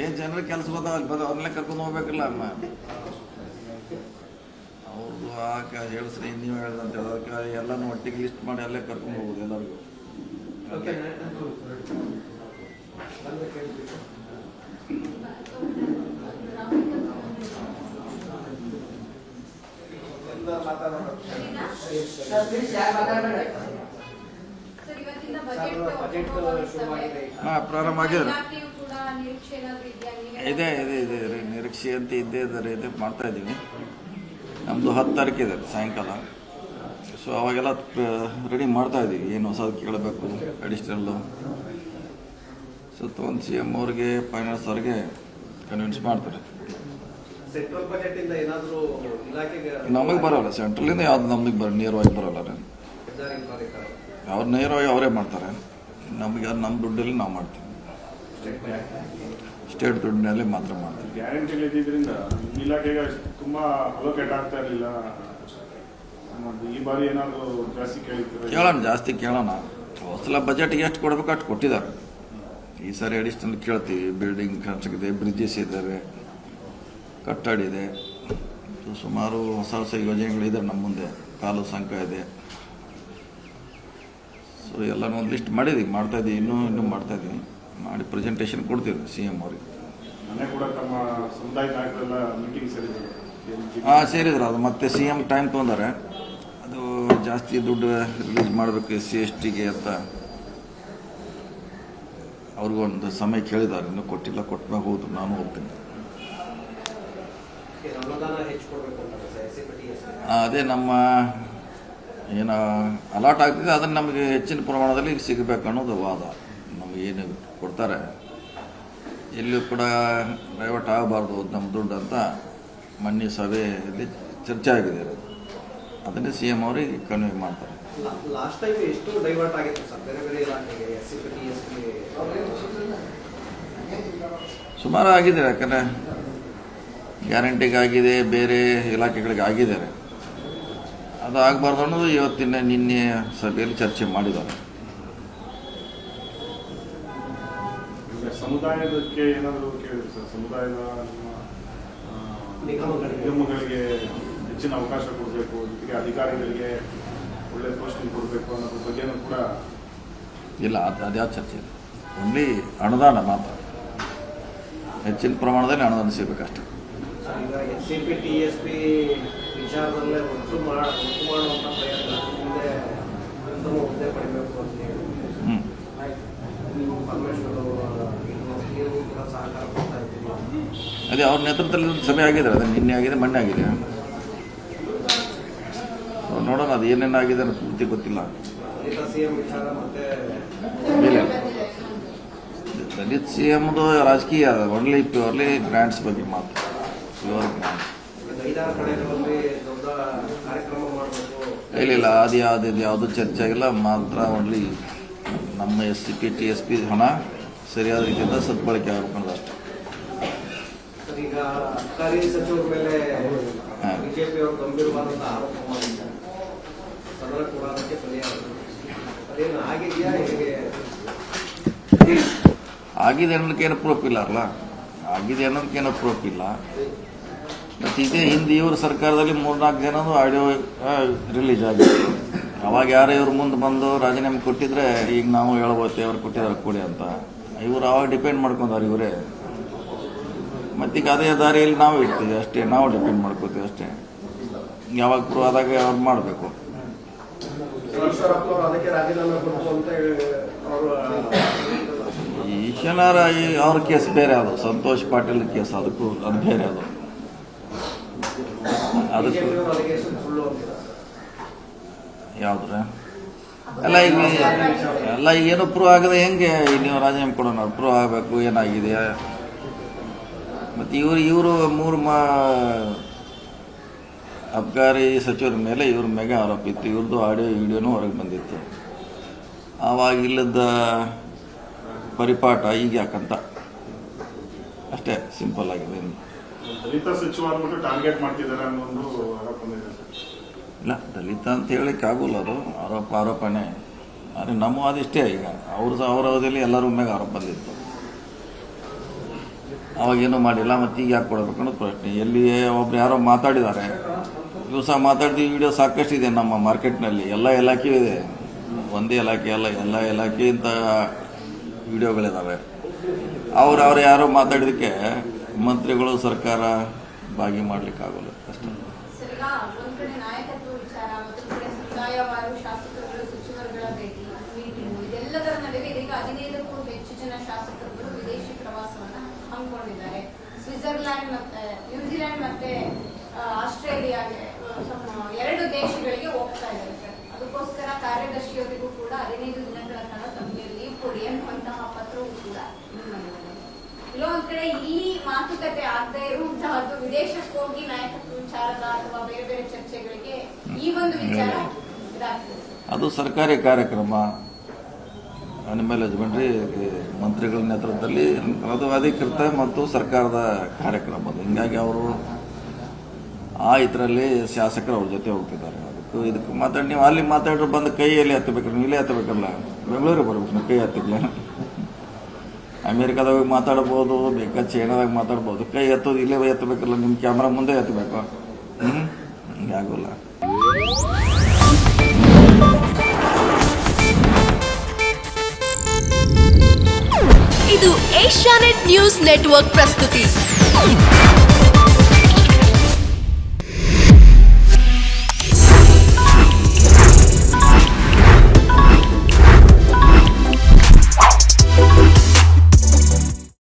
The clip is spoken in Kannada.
ಏನು ಜನರ ಕೆಲಸ ಬಂದಾವ ಅವ್ರನ್ನೇ ಕರ್ಕೊಂಡು ಹೋಗ್ಬೇಕಲ್ಲ ಅಮ್ಮ. ಅವ್ರದ್ದು ಹೇಳಿಸ್ರಿ ನೀವು ಹೇಳ್ದಂತ ಹೇಳೋದಕ್ಕೆ ಎಲ್ಲನೂ ಒಟ್ಟಿಗೆ ಲಿಸ್ಟ್ ಮಾಡಿ ಅಲ್ಲೇ ಕರ್ಕೊಂಡು ಹೋಗೋದು ಎಲ್ಲರಿಗೂ. ಪ್ರಾರಂಭ ಆಗಿದ್ರೆ ಇದೆ ಇದೆ ಇದೆ ನಿರೀಕ್ಷೆ ಅಂತ ಇದ್ದೇ ಇದ್ದಾರೆ. ಇದು ಮಾಡ್ತಾ ಇದ್ದೀವಿ. ನಮ್ಮದು 10 ತಾರೀಕು ಇದೆ ಸಾಯಂಕಾಲ. ಸೊ ಅವಾಗೆಲ್ಲ ರೆಡಿ ಮಾಡ್ತಾ ಇದ್ದೀವಿ. ಏನು ಹೊಸದು ಕೇಳಬೇಕು ಅಡಿಷ್ನಲ್ಲು. ಸೊ ಒಂದು CM ಅವ್ರಿಗೆ ಫೈನಾನ್ಸ್ ಅವ್ರಿಗೆ ಕನ್ವಿನ್ಸ್ ಮಾಡ್ತಾರೆ. ನಮಗೆ ಬರೋಲ್ಲ, ಸೆಂಟ್ರಲಿಂದ ಯಾವ್ದು ನಮಗೆ ನೇರವಾಗಿ ಬರೋಲ್ಲ. ಅವ್ರು ನೇರವಾಗಿ ಅವರೇ ಮಾಡ್ತಾರೆ. ನಮಗೆ ಅದು ನಮ್ಮ ದುಡ್ಡಲ್ಲಿ ನಾವು ಮಾಡ್ತೀವಿ. ಸ್ಟೇಟ್ ದುಡ್ಡಿನಲ್ಲಿ ಮಾತ್ರ ಮಾಡ್ತೀವಿ. ಗ್ಯಾರಂಟಿಗಳು ಇದ್ದಿದ್ದರಿಂದ ಇಲಾಖೆಗೆ ತುಂಬ ಅಲೋಕೇಟ್ ಆಗ್ತಾ ಇರಲಿಲ್ಲ. ಈ ಬಾರಿ ಏನಾದರೂ ಜಾಸ್ತಿ ಕೇಳೋಣ, ಜಾಸ್ತಿ ಕೇಳೋಣ. ಹೊಸಲ ಬಜೆಟ್ಗೆ ಎಷ್ಟು ಕೊಡಬೇಕು ಅಷ್ಟು ಕೊಟ್ಟಿದ್ದಾರೆ. ಈ ಸಾರಿ ಅಡಿಷನಲ್ ಕೇಳ್ತೀವಿ. ಬಿಲ್ಡಿಂಗ್ ಖರ್ಚಾಗಿದೆ, ಬ್ರಿಡ್ಜಸ್ ಇದ್ದಾವೆ, ಕಟ್ಟಡ ಇದೆ, ಸುಮಾರು ಹೊಸ ಹೊಸ ಯೋಜನೆಗಳಿದೆ ನಮ್ಮ ಮುಂದೆ. ಕಾಲು ಸಂಕ ಇದೆ. ಸೊ ಎಲ್ಲನೂ ಒಂದು ಲಿಸ್ಟ್ ಮಾಡಿದ್ದೀವಿ, ಮಾಡ್ತಾಯಿದ್ದೀವಿ. ಇನ್ನೂ ಮಾಡ್ತಾಯಿದ್ದೀವಿ. ಮಾಡಿ ಪ್ರೆಸೆಂಟೇಷನ್ ಕೊಡ್ತೀವಿ CM ಅವ್ರಿಗೆ. ಸೇರಿದ್ರು. ಅದು ಮತ್ತೆ CM ಟೈಮ್ ತೊಗೊಂಡಾರೆ. ಅದು ಜಾಸ್ತಿ ದುಡ್ಡು ರಿಲೀಸ್ ಮಾಡಬೇಕು SC STಗೆ ಅಂತ ಅವ್ರಿಗೂ ಒಂದು ಸಮಯ ಕೇಳಿದ್ದಾರೆ. ಇನ್ನೂ ಕೊಟ್ಟಿಲ್ಲ. ಕೊಟ್ಟಮೇಲೆ ಹೋದ್ರು. ನಾನು ಹೋಗ್ತೀನಿ. ಅದೇ ನಮ್ಮ ಏನು ಅಲಾಟ್ ಆಗ್ತಿದೆ ಅದನ್ನು ನಮಗೆ ಹೆಚ್ಚಿನ ಪ್ರಮಾಣದಲ್ಲಿ ಸಿಗಬೇಕು ಅನ್ನೋದು ವಾದ. ನಮಗೇನು ಕೊಡ್ತಾರೆ ಎಲ್ಲಿಯೂ ಕೂಡ ಡೈವರ್ಟ್ ಆಗಬಾರ್ದು ನಮ್ಮ ದುಡ್ಡು ಅಂತ ಮೊನ್ನೆ ಸಭೆಯಲ್ಲಿ ಚರ್ಚೆ ಆಗಿದೆ. ಅದನ್ನೇ CM ಅವರಿಗೆ ಕನ್ವೆ ಮಾಡ್ತಾರೆ. ಸುಮಾರು ಆಗಿದೆ. ಯಾಕಂದರೆ ಗ್ಯಾರಂಟಿಗಾಗಿದೆ, ಬೇರೆ ಇಲಾಖೆಗಳಿಗೆ ಆಗಿದ್ದಾರೆ. ಅದು ಆಗಬಾರ್ದು ಅನ್ನೋದು ಇವತ್ತಿನ ನಿನ್ನೆ ಸಭೆಯಲ್ಲಿ ಚರ್ಚೆ ಮಾಡಿದ್ದಾರೆ. ಸಮುದಾಯದಕ್ಕೆ ಏನಾದರೂ ಕೇಳಿದ್ರು ಸರ್? ಸಮುದಾಯದ ನಿಗಮಗಳಿಗೆ ಹೆಚ್ಚಿನ ಅವಕಾಶ ಕೊಡಬೇಕು, ಜೊತೆಗೆ ಅಧಿಕಾರಿಗಳಿಗೆ ಒಳ್ಳೆ ಪೋಸ್ಟಿಂಗ್ ಕೊಡಬೇಕು ಅನ್ನೋದ್ರ ಬಗ್ಗೆನೂ ಕೂಡ ಇಲ್ಲ. ಅದ್ಯಾವ ಚರ್ಚೆ ಇದೆ? ಓನ್ಲಿ ಅನುದಾನ ಮಾತ್ರ. ಹೆಚ್ಚಿನ ಪ್ರಮಾಣದಲ್ಲಿ ಅನುದಾನ ಸಿಗಬೇಕಷ್ಟೆ. SCP TSP ವಿಚಾರದಲ್ಲೇ ಒಟ್ಟು ಮಾಡುವಂಥ ಪ್ರಯತ್ನ ಮುಂದೆ ಉತ್ತಮ ಹುದ್ದೆ ಪಡಿಬೇಕು ಅಂತ ಹೇಳಿ ಪರಮೇಶ್ವರ್ ಕೂಡ ಸಹಕಾರ ಕೊಡ್ತಾ ಇದ್ದೀವಿ. ಅದೇ ಅವ್ರ ನೇತೃತ್ವದಲ್ಲಿ ಸಭೆ ಆಗಿದೆ. ಅದು ನಿನ್ನೆ ಆಗಿದೆ, ಮೊನ್ನೆ ಆಗಿದೆ. ನೋಡೋಣ ಅದು ಏನೇನಾಗಿದೆ ಅನ್ನೋ ಪೂರ್ತಿ ಗೊತ್ತಿಲ್ಲ. ದಲಿತ CM ವಿಚಾರ ಮತ್ತೆ ಇಲ್ಲ, ದಲಿತ CMದು ರಾಜಕೀಯ ಒನ್ಲಿ ಪ್ಯೂರ್ಲಿ ಗ್ರ್ಯಾಂಟ್ಸ್ ಬಗ್ಗೆ ಮಾತ್ರ. ಪ್ಯೂರ್ ಗ್ರ್ಯಾಂಟ್ಸ್ ಇಲ್ಲ. ಅದು ಯಾವುದು ಚರ್ಚೆ ಆಗಿಲ್ಲ. ಮಾತ್ರ ಓನ್ಲಿ ನಮ್ಮ SCP TSP ಹಣ ಸರಿಯಾದ ರೀತಿಯಿಂದ ಸದ್ಬಳಕೆ ಆಗಬೇಕು ಅನ್ನೋದು ಅಷ್ಟೇ. ಈಗ ಸರ್ಕಾರಿ ಸಚಿವರ ಮೇಲೆ ಬಿಜೆಪಿ ಅವರು ಗಂಭೀರವಾದಂಥ ಆರೋಪ ಮಾಡಿದ್ದಾರೆ. ಸದನ ಕೂಡ ಅದಕ್ಕೆ ಅದೇನು ಆಗಿದೆಯಾ? ಹೇಗೆ ಆಗಿದೆ ಅನ್ನೋದಕ್ಕೆ ಏನೋ ಪ್ರೂಫ್ ಇಲ್ಲ ಅಲ್ಲ. ಆಗಿದೆ ಅನ್ನೋದಕ್ಕೆ ಏನೋ ಪ್ರೂಫ್ ಇಲ್ಲ. ಮತ್ತು ಇದೇ ಹಿಂದೆ ಇವ್ರ ಸರ್ಕಾರದಲ್ಲಿ 3-4 ಜನದು ಆಡಿಯೋ ರಿಲೀಸ್ ಆಗಿದೆ. ಅವಾಗ ಯಾರೋ ಇವ್ರು ಮುಂದೆ ಬಂದು ರಾಜೀನಾಮೆ ಕೊಟ್ಟಿದ್ರೆ ಈಗ ನಾವು ಹೇಳ್ಬೋತೆ ಅವ್ರು ಕೊಟ್ಟಿದ್ದಾರೆ ಕೊಡಿ ಅಂತ. ಇವರು ಅವಾಗ ಡಿಪೆಂಡ್ ಮಾಡ್ಕೊಂಡಾರೆ ಇವರೇ. ಮತ್ತೀಗ ಅದೇ ದಾರಿಯಲ್ಲಿ ನಾವು ಇರ್ತೀವಿ ಅಷ್ಟೇ. ನಾವು ಡಿಪೆಂಡ್ ಮಾಡ್ಕೋತೀವಿ ಅಷ್ಟೇ. ಯಾವಾಗ ಪ್ರೂವ್ ಆದಾಗ ಅವ್ರು ಮಾಡಬೇಕು. ಈಶನಾರ ಅವ್ರ ಕೇಸ್ ಬೇರೆ. ಅದು ಸಂತೋಷ್ ಪಾಟೀಲ್ ಕೇಸ್, ಅದಕ್ಕೂ ಅದು ಬೇರೆ. ಅದಕ್ಕೂ ಯಾವುದ್ರ ಎಲ್ಲ ಏನು ಪ್ರೂವ್ ಆಗದೆ ಹೆಂಗೆ ನೀವು ರಾಜೀನಾಮೆ ಕೊಡೋಣ? ಪ್ರೂವ್ ಆಗಬೇಕು ಏನಾಗಿದೆ. ಮತ್ತು ಇವರು 3 ಅಬ್ಕಾರಿ ಸಚಿವರ ಮೇಲೆ ಇವ್ರ ಮೆಗಾ ಆರೋಪ ಇತ್ತು. ಇವ್ರದ್ದು ಆಡಿಯೋ ವಿಡಿಯೋನೂ ಹೊರಗೆ ಬಂದಿತ್ತು. ಆವಾಗ ಇಲ್ಲದ ಪರಿಪಾಠ ಈಗ ಯಾಕಂತ ಅಷ್ಟೇ, ಸಿಂಪಲ್ ಆಗಿದೆ. ದಲಿತ ಸಚಿವರು ಟಾರ್ಗೆಟ್ ಮಾಡ್ತಿದ್ದಾರೆ ಅನ್ನೋ ಒಂದು ಆರೋಪ ಇದೆ. ಇಲ್ಲ, ದಲಿತ ಅಂತ ಹೇಳಲಿಕ್ಕೆ ಆಗೋಲ್ಲ. ಅದು ಆರೋಪನೇ. ಆದರೆ ನಮ್ಮ ಅದಿಷ್ಟೇ. ಈಗ ಅವ್ರ ಅವಧಿಯಲ್ಲಿ ಎಲ್ಲರ ಮ್ಯಾಗ ಆರೋಪ ಬಂದಿತ್ತು. ಅವಾಗೇನೂ ಮಾಡಿಲ್ಲ, ಮತ್ತು ಈಗ ಯಾಕೆ ಕೊಡಬೇಕು ಅನ್ನೋದು ಪ್ರಶ್ನೆ. ಎಲ್ಲಿ ಒಬ್ರು ಯಾರೋ ಮಾತಾಡಿದ್ದಾರೆ, ದಿವಸ ಮಾತಾಡಿದ ವಿಡಿಯೋ ಸಾಕಷ್ಟಿದೆ ನಮ್ಮ ಮಾರ್ಕೆಟ್ನಲ್ಲಿ. ಎಲ್ಲ ಇಲಾಖೆ ಇದೆ, ಒಂದೇ ಇಲಾಖೆ ಅಲ್ಲ, ಎಲ್ಲ ಇಲಾಖೆಯಿಂದ ವಿಡಿಯೋಗಳಿದ್ದಾವೆ. ಅವ್ರು ಯಾರೋ ಮಾತಾಡಿದಕ್ಕೆ ಮಂತ್ರಿಗಳು ಸರ್ಕಾರ ಭಾಗಿ ಮಾಡಲಿಕ್ಕಾಗಲ್ಲ ಅಷ್ಟೇ. ಸರ್, ಈಗ ಒಂದ್ ಕಡೆ ನಾಯಕತ್ವ ವಿಚಾರ, ಮತ್ತೊಂದು ಕಡೆ ಸಮುದಾಯವಾರು ಶಾಸಕರುಗಳು, ಸಚಿವರುಗಳ ಭೇಟಿ, ಮೀಟಿಂಗ್, ಇದೆಲ್ಲದರ ನಡುವೆ ಇದೀಗ 15ಕ್ಕೂ ಹೆಚ್ಚು ಜನ ಶಾಸಕರುಗಳು ವಿದೇಶಿ ಪ್ರವಾಸವನ್ನ ಹಮ್ಮಿಕೊಂಡಿದ್ದಾರೆ. ಸ್ವಿಟ್ಜರ್ಲ್ಯಾಂಡ್ ಮತ್ತೆ ನ್ಯೂಜಿಲೆಂಡ್ ಮತ್ತೆ ಆಸ್ಟ್ರೇಲಿಯಾಗೆ ಎರಡು ದೇಶಗಳಿಗೆ ಹೋಗ್ತಾ ಇದ್ದಾರೆ ಸರ್. ಅದಕ್ಕೋಸ್ಕರ ಕಾರ್ಯದರ್ಶಿಯವರಿಗೂ ಕೂಡ 15 ದಿನಗಳ ಕಾಲ ತಮಗೆ ಲೀವ್ ಕೊಡಿ ಅನ್ನುವಂತಹ ಪತ್ರವೂ ಕೂಡ ಕೆಲವೊಂದ್ ಕಡೆ ಇಲ್ಲಿ ಮಾತುಕತೆ ಆಗದೆ ಇರುವಂತಹದ್ದು ವಿದೇಶಕ್ಕೆ ಹೋಗಿ ನಾಯಕತ್ವ ವಿಚಾರದ ಅಥವಾ ಬೇರೆ ಬೇರೆ ಚರ್ಚೆಗಳಿಗೆ ಈ ಒಂದು ವಿಚಾರ ಇದಾಗ್ತದೆ. ಅದು ಸರ್ಕಾರಿ ಕಾರ್ಯಕ್ರಮ, ಅನಿಮಲ್ ಹಸ್ಬೆಂಡ್ರಿ ಮಂತ್ರಿಗಳ ನೇತೃತ್ವದಲ್ಲಿ ಅದು ಅಧಿಕೃತ ಮತ್ತು ಸರ್ಕಾರದ ಕಾರ್ಯಕ್ರಮ ಅದು. ಹಿಂಗಾಗಿ ಅವರು ಇದರಲ್ಲಿ ಶಾಸಕರು ಅವ್ರ ಜೊತೆ ಹೋಗ್ತಿದ್ದಾರೆ. ಇದಕ್ಕೆ ಮಾತಾಡಿ ನೀವು ಅಲ್ಲಿ ಮಾತಾಡ್ರು ಬಂದು ಕೈಯಲ್ಲಿ ಹತ್ತಬೇಕು, ನೀವು ಇಲ್ಲೇ ಹತ್ತಬೇಕಲ್ಲ, ಬೆಂಗಳೂರಿಗೆ ಬರ್ಬೇಕು ನೀವು ಕೈ ಹತ್ತಿಲ್ಲ. ಅಮೇರಿಕಾದಾಗ ಮಾತಾಡ್ಬೋದು, ಬೇಕಾದ ಚೈನಾದಾಗ ಮಾತಾಡ್ಬೋದು, ಕೈ ಎತ್ತೋದು ಇಲ್ಲೇ ಎತ್ತಬೇಕಲ್ಲ, ನಿಮ್ಮ ಕ್ಯಾಮ್ರಾ ಮುಂದೆ ಎತ್ತಬೇಕು. ಹಿಂಗಾಗೋಲ್ಲ. ಇದು ಏಷ್ಯಾನೆಟ್ ನ್ಯೂಸ್ ನೆಟ್ವರ್ಕ್ ಪ್ರಸ್ತುತಿ.